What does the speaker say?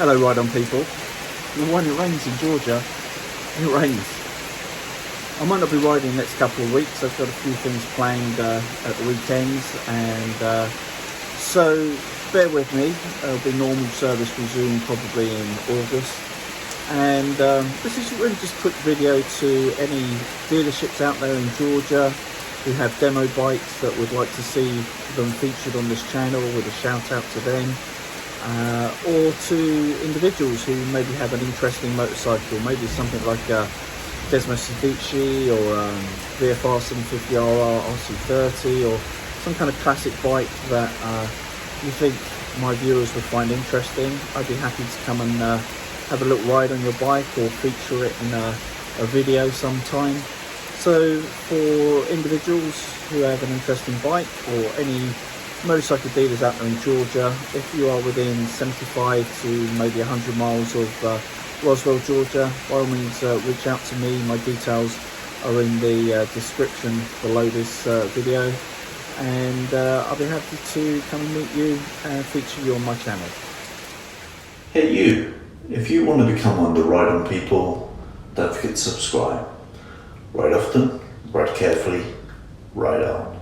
Hello Ride-On people. When it rains in Georgia, it rains. I might not be riding the next couple of weeks. I've got a few things planned at the weekends, and so bear with me. There'll be normal service resumed probably in August. And this is really just a quick video to any dealerships out there in Georgia who have demo bikes that would like to see them featured on this channel, with a shout out to them. Or to individuals who maybe have an interesting motorcycle, maybe something like a Desmo Ceviche or VFR 750RR RC30, or some kind of classic bike that you think my viewers would find interesting. I'd be happy to come and have a little ride on your bike or feature it in a video sometime. So for individuals who have an interesting bike, or any motorcycle dealers out there in Georgia, if you are within 75 to maybe 100 miles of Roswell, Georgia, by all means reach out to me. My details are in the description below this video, and I'll be happy to come and meet you and feature you on my channel. Hey you, if you want to become one of the Ride-On people, don't forget to subscribe. Ride often, ride carefully, ride on.